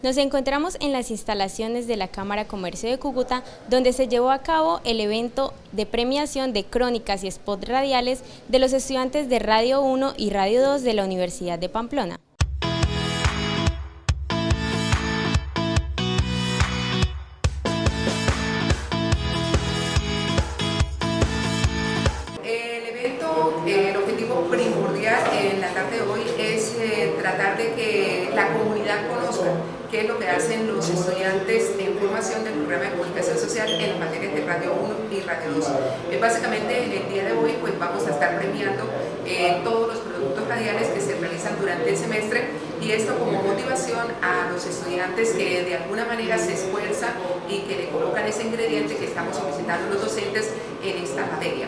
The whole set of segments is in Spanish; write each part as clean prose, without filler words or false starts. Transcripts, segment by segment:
Nos encontramos en las instalaciones de la Cámara de Comercio de Cúcuta, donde se llevó a cabo el evento de premiación de crónicas y spots radiales de los estudiantes de Radio 1 y Radio 2 de la Universidad de Pamplona. El objetivo primordial en la tarde de hoy es tratar de que la comunidad conozca qué es lo que hacen los estudiantes en formación del programa de comunicación social en las materias de Radio 1 y Radio 2. Básicamente en el día de hoy pues vamos a estar premiando todos los productos radiales que se realizan durante el semestre, y esto como motivación a los estudiantes que de alguna manera se esfuerzan y que le colocan ese ingrediente que estamos solicitando los docentes en esta materia.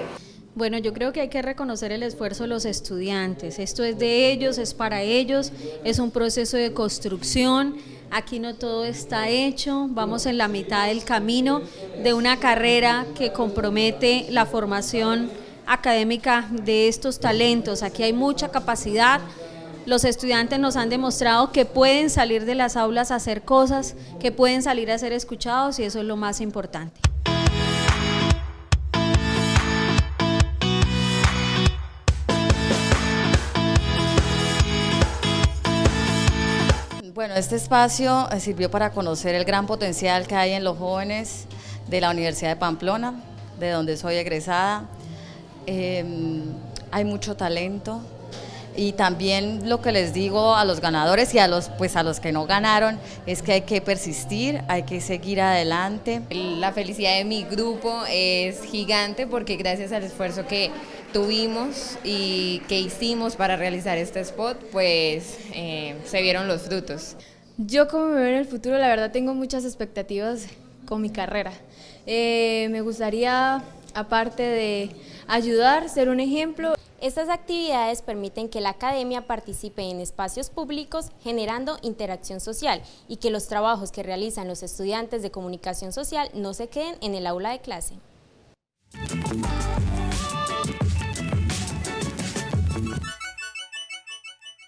Bueno, yo creo que hay que reconocer el esfuerzo de los estudiantes. Esto es de ellos, es para ellos, es un proceso de construcción. Aquí no todo está hecho, vamos en la mitad del camino de una carrera que compromete la formación académica de estos talentos. Aquí hay mucha capacidad. Los estudiantes nos han demostrado que pueden salir de las aulas a hacer cosas, que pueden salir a ser escuchados, y eso es lo más importante. Bueno, este espacio sirvió para conocer el gran potencial que hay en los jóvenes de la Universidad de Pamplona, de donde soy egresada. Hay mucho talento, y también lo que les digo a los ganadores y a los que no ganaron es que hay que persistir, hay que seguir adelante. La felicidad de mi grupo es gigante porque gracias al esfuerzo que tuvimos y que hicimos para realizar este spot, pues se vieron los frutos. Yo, como me veo en el futuro, la verdad tengo muchas expectativas con mi carrera. Me gustaría, aparte de ayudar, ser un ejemplo. Estas actividades permiten que la academia participe en espacios públicos, generando interacción social, y que los trabajos que realizan los estudiantes de comunicación social no se queden en el aula de clase.